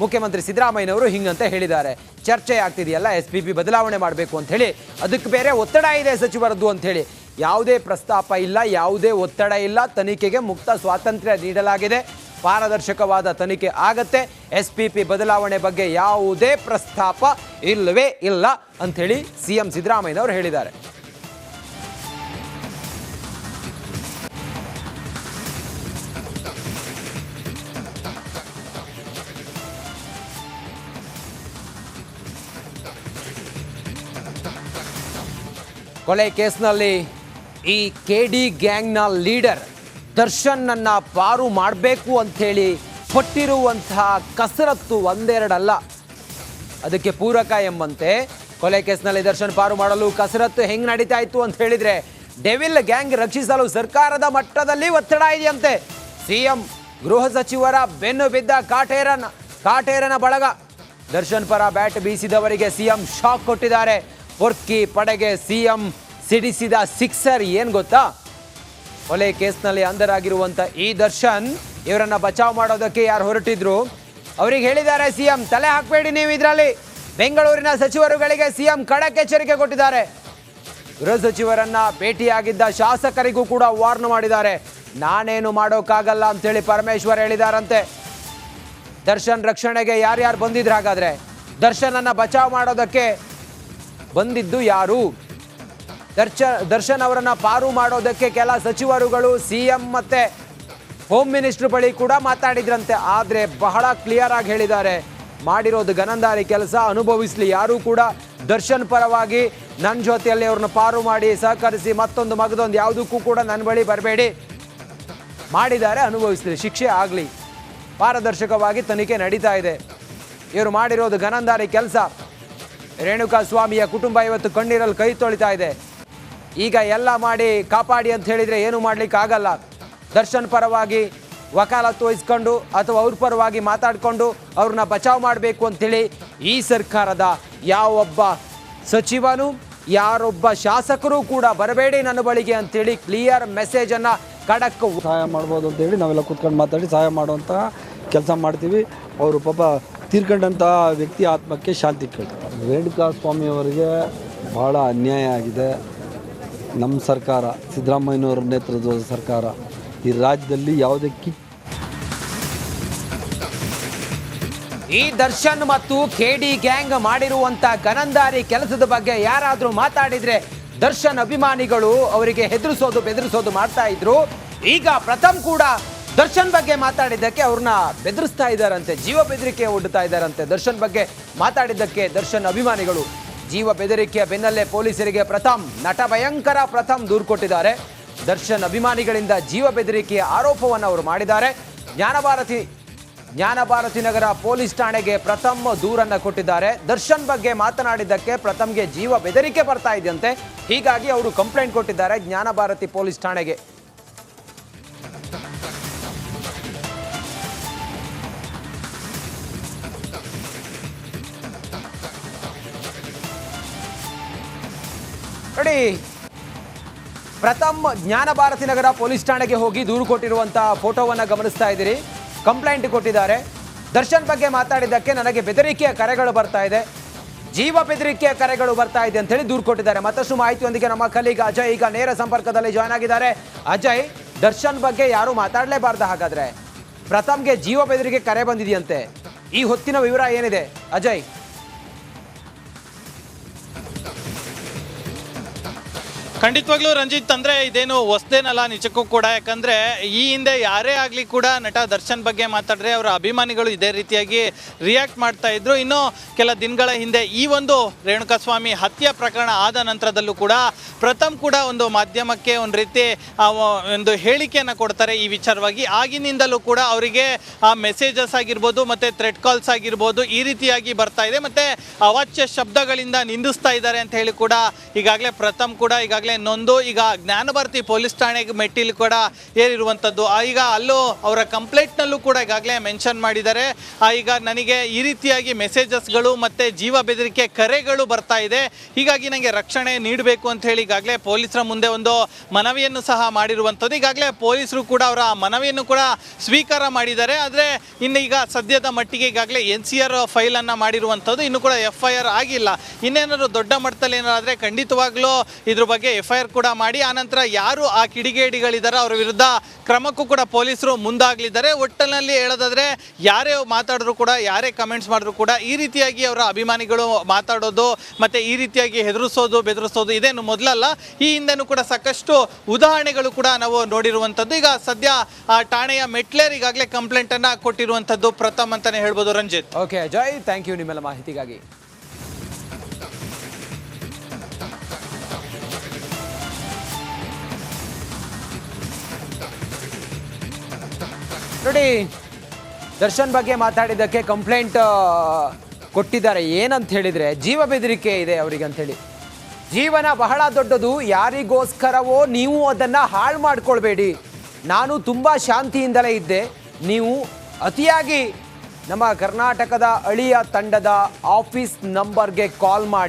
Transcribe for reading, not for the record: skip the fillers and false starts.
ಮುಖ್ಯಮಂತ್ರಿ ಸಿದ್ದರಾಮಯ್ಯನವರು ಹಿಂಗಂತ ಹೇಳಿದ್ದಾರೆ. ಚರ್ಚೆ ಆಗ್ತಿದೆಯಲ್ಲ SPP ಬದಲಾವಣೆ ಮಾಡಬೇಕು ಅಂತ ಹೇಳಿ, ಅದಕ್ಕೆ ಬೇರೆ ಒತ್ತಡ ಇದೆ ಸಚಿವರದ್ದು ಅಂತ ಹೇಳಿ. ಯಾವುದೇ ಪ್ರಸ್ತಾಪ ಇಲ್ಲ, ಯಾವುದೇ ಒತ್ತಡ ಇಲ್ಲ. ತನಿಖೆಗೆ ಮುಕ್ತ ಸ್ವಾತಂತ್ರ್ಯ ನೀಡಲಾಗಿದೆ. ಪಾರದರ್ಶಕವಾದ ತನಿಖೆ ಆಗತ್ತೆ. SPP ಬದಲಾವಣೆ ಬಗ್ಗೆ ಯಾವುದೇ ಪ್ರಸ್ತಾಪ ಇಲ್ಲವೇ ಇಲ್ಲ ಅಂಥೇಳಿ CM ಸಿದ್ದರಾಮಯ್ಯನವರು ಹೇಳಿದ್ದಾರೆ. ಕೊಲೆ ಕೇಸ್ನಲ್ಲಿ ಈ KD ಗ್ಯಾಂಗ್ನ ಲೀಡರ್ ದರ್ಶನ್ನನ್ನು ಪಾರು ಮಾಡಬೇಕು ಅಂಥೇಳಿ ಪಟ್ಟಿರುವಂತಹ ಕಸರತ್ತು ಒಂದೆರಡಲ್ಲ. ಅದಕ್ಕೆ ಪೂರಕ ಎಂಬಂತೆ ಕೊಲೆ ಕೇಸ್ನಲ್ಲಿ ದರ್ಶನ್ ಪಾರು ಮಾಡಲು ಕಸರತ್ತು ಹೆಂಗೆ ನಡೀತಾ ಇತ್ತು ಅಂತ ಹೇಳಿದರೆ, ಡೆವಿಲ್ ಗ್ಯಾಂಗ್ ರಕ್ಷಿಸಲು ಸರ್ಕಾರದ ಮಟ್ಟದಲ್ಲಿ ಒತ್ತಡ ಇದೆಯಂತೆ. CM ಗೃಹ ಸಚಿವರ ಬೆನ್ನು ಬಿದ್ದ ಕಾಟೇರನ ಬಳಗ. ದರ್ಶನ್ ಪರ ಬ್ಯಾಟ್ ಬೀಸಿದವರಿಗೆ CM ಶಾಕ್ ಕೊಟ್ಟಿದ್ದಾರೆ. ಪೊರ್ಕಿ ಪಡೆಗೆ CM ಸಿಡಿಸಿದ ಸಿಕ್ಸರ್ ಏನು ಗೊತ್ತಾ? ಕೊಲೆ ಕೇಸ್ನಲ್ಲಿ ಅಂಧರಾಗಿರುವಂಥ ಈ ದರ್ಶನ್ ಇವರನ್ನು ಬಚಾವ್ ಮಾಡೋದಕ್ಕೆ ಯಾರು ಹೊರಟಿದ್ರು ಅವರಿಗೆ ಹೇಳಿದ್ದಾರೆ CM, ತಲೆ ಹಾಕಬೇಡಿ ನೀವು ಇದರಲ್ಲಿ. ಬೆಂಗಳೂರಿನ ಸಚಿವರುಗಳಿಗೆ CM ಖಡಕ್ ಎಚ್ಚರಿಕೆ ಕೊಟ್ಟಿದ್ದಾರೆ. ಗೃಹ ಸಚಿವರನ್ನ ಭೇಟಿಯಾಗಿದ್ದ ಶಾಸಕರಿಗೂ ಕೂಡ ವಾರ್ನ್ ಮಾಡಿದ್ದಾರೆ. ನಾನೇನು ಮಾಡೋಕ್ಕಾಗಲ್ಲ ಅಂತೇಳಿ ಪರಮೇಶ್ವರ್ ಹೇಳಿದಾರಂತೆ. ದರ್ಶನ್ ರಕ್ಷಣೆಗೆ ಯಾರ್ಯಾರು ಬಂದಿದ್ರು? ಹಾಗಾದ್ರೆ ದರ್ಶನನ್ನ ಬಚಾವ್ ಮಾಡೋದಕ್ಕೆ ಬಂದಿದ್ದು ಯಾರು? ದರ್ಶನ್ ಅವರನ್ನ ಪಾರು ಮಾಡೋದಕ್ಕೆ ಕೆಲ ಸಚಿವರುಗಳು CM ಮತ್ತೆ ಹೋಮ್ ಮಿನಿಸ್ಟರ್ ಬಳಿ ಕೂಡ ಮಾತಾಡಿದ್ರಂತೆ. ಆದರೆ ಬಹಳ ಕ್ಲಿಯರ್ ಆಗಿ ಹೇಳಿದ್ದಾರೆ, ಮಾಡಿರೋದು ಗನಂದಾರಿ ಕೆಲಸ, ಅನುಭವಿಸಲಿ. ಯಾರೂ ಕೂಡ ದರ್ಶನ್ ಪರವಾಗಿ ನನ್ನ ಜೊತೆಯಲ್ಲಿ ಅವ್ರನ್ನ ಪಾರು ಮಾಡಿ ಸಹಕರಿಸಿ ಮತ್ತೊಂದು ಮಗದೊಂದು ಯಾವುದಕ್ಕೂ ಕೂಡ ನನ್ನ ಬಳಿ ಬರಬೇಡಿ. ಮಾಡಿದ್ದಾರೆ, ಅನುಭವಿಸಲಿ, ಶಿಕ್ಷೆ ಆಗಲಿ. ಪಾರದರ್ಶಕವಾಗಿ ತನಿಖೆ ನಡೀತಾ ಇದೆ. ಇವರು ಮಾಡಿರೋದು ಗನಂದಾರಿ ಕೆಲಸ. ರೇಣುಕಾ ಸ್ವಾಮಿಯ ಕುಟುಂಬ ಇವತ್ತು ಕಣ್ಣೀರಲ್ಲಿ ಕೈ ತೊಳಿತಾ ಇದೆ. ಈಗ ಎಲ್ಲ ಮಾಡಿ ಕಾಪಾಡಿ ಅಂತ ಹೇಳಿದರೆ ಏನು ಮಾಡಲಿಕ್ಕೆ ಆಗಲ್ಲ. ದರ್ಶನ್ ಪರವಾಗಿ ವಕಾಲತ್ತು ವಹಿಸ್ಕೊಂಡು ಅಥವಾ ಅವ್ರ ಪರವಾಗಿ ಮಾತಾಡಿಕೊಂಡು ಅವ್ರನ್ನ ಬಚಾವ್ ಮಾಡಬೇಕು ಅಂಥೇಳಿ ಈ ಸರ್ಕಾರದ ಯಾವೊಬ್ಬ ಸಚಿವನು ಯಾರೊಬ್ಬ ಶಾಸಕರು ಕೂಡ ಬರಬೇಡಿ ನನ್ನ ಬಳಿಗೆ ಅಂಥೇಳಿ ಕ್ಲಿಯರ್ ಮೆಸೇಜನ್ನು ಖಡಕ್ ಸಹಾಯ ಮಾಡ್ಬೋದು ಅಂತೇಳಿ ನಾವೆಲ್ಲ ಕೂತ್ಕೊಂಡು ಮಾತಾಡಿ ಸಹಾಯ ಮಾಡುವಂಥ ಕೆಲಸ ಮಾಡ್ತೀವಿ. ಅವರು ಪಾಪ ತೀರ್ಕೊಂಡಂಥ ವ್ಯಕ್ತಿ ಆತ್ಮಕ್ಕೆ ಶಾಂತಿ ಕೇಳ್ತಾರೆ. ರೇಣುಕಾ ಸ್ವಾಮಿಯವರಿಗೆ ಭಾಳ ಅನ್ಯಾಯ ಆಗಿದೆ. ನಮ್ಮ ಸರ್ಕಾರ, ಸಿದ್ದರಾಮಯ್ಯನವರ ನೇತೃತ್ವದ ಸರ್ಕಾರ ಈ ರಾಜ್ಯದಲ್ಲಿ ಯಾವುದೇ ಈ ದರ್ಶನ್ ಮತ್ತು KD ಗ್ಯಾಂಗ್ ಮಾಡಿರುವಂಥ ಗನಂದಾರಿ ಕೆಲಸದ ಬಗ್ಗೆ ಯಾರಾದರೂ ಮಾತಾಡಿದರೆ ದರ್ಶನ್ ಅಭಿಮಾನಿಗಳು ಅವರಿಗೆ ಹೆದರಿಸೋದು ಬೆದರಿಸೋದು ಮಾಡ್ತಾ ಇದ್ರು. ಈಗ ಪ್ರಥಮ್ ಕೂಡ ದರ್ಶನ್ ಬಗ್ಗೆ ಮಾತಾಡಿದ್ದಕ್ಕೆ ಅವ್ರನ್ನ ಬೆದರಿಸ್ತಾ ಇದ್ದಾರಂತೆ, ಜೀವ ಬೆದರಿಕೆ ಒಡ್ಡುತ್ತಾ ಇದ್ದಾರಂತೆ. ದರ್ಶನ್ ಬಗ್ಗೆ ಮಾತಾಡಿದ್ದಕ್ಕೆ ದರ್ಶನ್ ಅಭಿಮಾನಿಗಳು ಜೀವ ಬೆದರಿಕೆಯ ಬೆನ್ನಲ್ಲೇ ಪೊಲೀಸರಿಗೆ ನಟ ಭಯಂಕರ ಪ್ರಥಮ್ ದೂರು ಕೊಟ್ಟಿದ್ದಾರೆ. ದರ್ಶನ್ ಅಭಿಮಾನಿಗಳಿಂದ ಜೀವ ಬೆದರಿಕೆಯ ಆರೋಪವನ್ನು ಅವರು ಮಾಡಿದ್ದಾರೆ. ಜ್ಞಾನಭಾರತಿ ನಗರ ಪೊಲೀಸ್ ಠಾಣೆಗೆ ಪ್ರಥಮ್ ದೂರನ್ನು ಕೊಟ್ಟಿದ್ದಾರೆ. ದರ್ಶನ್ ಬಗ್ಗೆ ಮಾತನಾಡಿದ್ದಕ್ಕೆ ಪ್ರಥಮ್ಗೆ ಜೀವ ಬೆದರಿಕೆ ಬರ್ತಾ ಇದೆಯಂತೆ. ಹೀಗಾಗಿ ಅವರು ಕಂಪ್ಲೇಂಟ್ ಕೊಟ್ಟಿದ್ದಾರೆ ಜ್ಞಾನಭಾರತಿ ಪೊಲೀಸ್ ಠಾಣೆಗೆ. ನೋಡಿ, ಪ್ರಥಮ್ ಜ್ಞಾನಭಾರತಿ ನಗರ ಪೊಲೀಸ್ ಠಾಣೆಗೆ ಹೋಗಿ ದೂರು ಕೊಟ್ಟಿರುವಂತಹ ಫೋಟೋವನ್ನು ಗಮನಿಸ್ತಾ ಇದ್ದೀರಿ. ಕಂಪ್ಲೇಂಟ್ ಕೊಟ್ಟಿದ್ದಾರೆ. ದರ್ಶನ್ ಬಗ್ಗೆ ಮಾತಾಡಿದ್ದಕ್ಕೆ ನನಗೆ ಬೆದರಿಕೆಯ ಕರೆಗಳು ಬರ್ತಾ ಇದೆ, ಜೀವ ಬೆದರಿಕೆಯ ಕರೆಗಳು ಬರ್ತಾ ಇದೆ ಅಂತ ಹೇಳಿ ದೂರು ಕೊಟ್ಟಿದ್ದಾರೆ. ಮತ್ತಷ್ಟು ಮಾಹಿತಿಯೊಂದಿಗೆ ನಮ್ಮ ಕಲೀಗ ಅಜಯ್ ಈಗ ನೇರ ಸಂಪರ್ಕದಲ್ಲಿ ಜಾಯ್ನ್ ಆಗಿದ್ದಾರೆ. ಅಜಯ್, ದರ್ಶನ್ ಬಗ್ಗೆ ಯಾರು ಮಾತಾಡಲೇಬಾರ್ದು, ಹಾಗಾದ್ರೆ ಪ್ರಥಮ್ಗೆ ಜೀವ ಬೆದರಿಕೆ ಕರೆ ಬಂದಿದೆಯಂತೆ. ಈ ಹೊತ್ತಿನ ವಿವರ ಏನಿದೆ ಅಜಯ್? ಖಂಡಿತವಾಗ್ಲೂ ರಂಜಿತ್, ಅಂದ್ರೆ ಇದೇನು ಹೊಸದೇನಲ್ಲ ನಿಜಕ್ಕೂ ಕೂಡ. ಯಾಕಂದ್ರೆ ಈ ಹಿಂದೆ ಯಾರೇ ಆಗಲಿ ಕೂಡ ನಟ ದರ್ಶನ್ ಬಗ್ಗೆ ಮಾತಾಡ್ರೆ ಅವರ ಅಭಿಮಾನಿಗಳು ಇದೇ ರೀತಿಯಾಗಿ ರಿಯಾಕ್ಟ್ ಮಾಡ್ತಾ ಇದ್ರು. ಇನ್ನು ಕೆಲ ದಿನಗಳ ಹಿಂದೆ ಈ ಒಂದು ರೇಣುಕಾಸ್ವಾಮಿ ಹತ್ಯೆ ಪ್ರಕರಣ ಆದ ನಂತರದಲ್ಲೂ ಕೂಡ ಪ್ರಥಮ್ ಕೂಡ ಒಂದು ಮಾಧ್ಯಮಕ್ಕೆ ಒಂದು ರೀತಿ ಒಂದು ಹೇಳಿಕೆಯನ್ನು ಕೊಡ್ತಾರೆ ಈ ವಿಚಾರವಾಗಿ. ಆಗಿನಿಂದಲೂ ಕೂಡ ಅವರಿಗೆ ಆ ಮೆಸೇಜಸ್ ಆಗಿರ್ಬೋದು ಮತ್ತೆ ಥ್ರೆಡ್ ಕಾಲ್ಸ್ ಆಗಿರ್ಬೋದು ಈ ರೀತಿಯಾಗಿ ಬರ್ತಾ ಇದೆ. ಮತ್ತೆ ಅವಾಚ್ಯ ಶಬ್ದಗಳಿಂದ ನಿಂದಿಸ್ತಾ ಇದ್ದಾರೆ ಅಂತ ಹೇಳಿ ಕೂಡ ಈಗಾಗಲೇ ಪ್ರಥಮ್ ಕೂಡ ಈಗಾಗಲೇ ನೊಂದು ಈಗ ಜ್ಞಾನಭಾರತಿ ಪೊಲೀಸ್ ಠಾಣೆಗೆ ಮೆಟ್ಟಿಲು ಕೂಡ ಏರಿರುವಂಥದ್ದು. ಈಗ ಅಲ್ಲೂ ಅವರ ಕಂಪ್ಲೇಂಟ್ನಲ್ಲೂ ಕೂಡ ಈಗಾಗಲೇ ಮೆನ್ಷನ್ ಮಾಡಿದ್ದಾರೆ. ಈಗ ನನಗೆ ಈ ರೀತಿಯಾಗಿ ಮೆಸೇಜಸ್ಗಳು ಮತ್ತು ಜೀವ ಬೆದರಿಕೆ ಕರೆಗಳು ಬರ್ತಾ ಇದೆ, ಹೀಗಾಗಿ ನನಗೆ ರಕ್ಷಣೆ ನೀಡಬೇಕು ಅಂತ ಹೇಳಿ ಈಗಾಗಲೇ ಪೊಲೀಸರ ಮುಂದೆ ಒಂದು ಮನವಿಯನ್ನು ಸಹ ಮಾಡಿರುವಂಥದ್ದು. ಈಗಾಗಲೇ ಪೊಲೀಸರು ಕೂಡ ಅವರ ಮನವಿಯನ್ನು ಕೂಡ ಸ್ವೀಕಾರ ಮಾಡಿದ್ದಾರೆ. ಆದರೆ ಇನ್ನು ಈಗ ಸದ್ಯದ ಮಟ್ಟಿಗೆ ಈಗಾಗಲೇ NCR ಫೈಲನ್ನು ಮಾಡಿರುವಂಥದ್ದು, ಇನ್ನು ಕೂಡ FIR ಆಗಿಲ್ಲ. ಇನ್ನೇನಾದರೂ ದೊಡ್ಡ ಮಟ್ಟದಲ್ಲಿ ಏನಾದರೆ ಖಂಡಿತವಾಗ್ಲೂ ಇದ್ರ ಬಗ್ಗೆ FIR ಕೂಡ ಮಾಡಿ ಆನಂತರ ಯಾರು ಆ ಕಿಡಿಗೇಡಿಗಳಿದ್ದಾರೆ ಅವರ ವಿರುದ್ಧ ಕ್ರಮಕ್ಕೂ ಕೂಡ ಪೊಲೀಸರು ಮುಂದಾಗಲಿದ್ದಾರೆ. ಒಟ್ಟಿನಲ್ಲಿ ಹೇಳೋದಾದರೆ ಯಾರೇ ಮಾತಾಡಿದ್ರು ಕೂಡ, ಯಾರೇ ಕಮೆಂಟ್ಸ್ ಮಾಡಿದ್ರು ಕೂಡ ಈ ರೀತಿಯಾಗಿ ಅವರ ಅಭಿಮಾನಿಗಳು ಮಾತಾಡೋದು ಮತ್ತು ಈ ರೀತಿಯಾಗಿ ಹೆದರಿಸೋದು ಬೆದರಿಸೋದು ಇದೇನು ಮೊದಲಲ್ಲ. ಈ ಹಿಂದೆನೂ ಕೂಡ ಸಾಕಷ್ಟು ಉದಾಹರಣೆಗಳು ಕೂಡ ನಾವು ನೋಡಿರುವಂಥದ್ದು. ಈಗ ಸದ್ಯ ಆ ಠಾಣೆಯ ಮೆಟ್ಲೇರ್ ಈಗಾಗಲೇ ಕಂಪ್ಲೇಂಟನ್ನು ಕೊಟ್ಟಿರುವಂಥದ್ದು ಪ್ರಥಮ್ ಅಂತಲೇ ಹೇಳ್ಬೋದು. Ranjit. Okay Ajay, thank you ನಿಮ್ಮೆಲ್ಲ ಮಾಹಿತಿಗಾಗಿ. ನೋಡಿ, ದರ್ಶನ್ ಬಗ್ಗೆ ಮಾತಾಡಿದ್ದಕ್ಕೆ ಕಂಪ್ಲೇಂಟ್ ಕೊಟ್ಟಿದ್ದಾರೆ. ಏನಂತ ಹೇಳಿದರೆ ಜೀವ ಬೆದರಿಕೆ ಇದೆ ಅವರಿಗೆ ಅಂಥೇಳಿ. ಜೀವನ ಬಹಳ ದೊಡ್ಡದು, ಯಾರಿಗೋಸ್ಕರವೋ ನೀವು ಅದನ್ನು ಹಾಳು ಮಾಡ್ಕೊಳ್ಬೇಡಿ. ನಾನು ತುಂಬ ಶಾಂತಿಯಿಂದಲೇ ಇದ್ದೆ, ನೀವು ಅತಿಯಾಗಿ ನಮ್ಮ ಕರ್ನಾಟಕದ ಅಳಿಯ ತಂಡದ ಆಫೀಸ್ ನಂಬರ್ಗೆ ಕಾಲ್ ಮಾಡಿ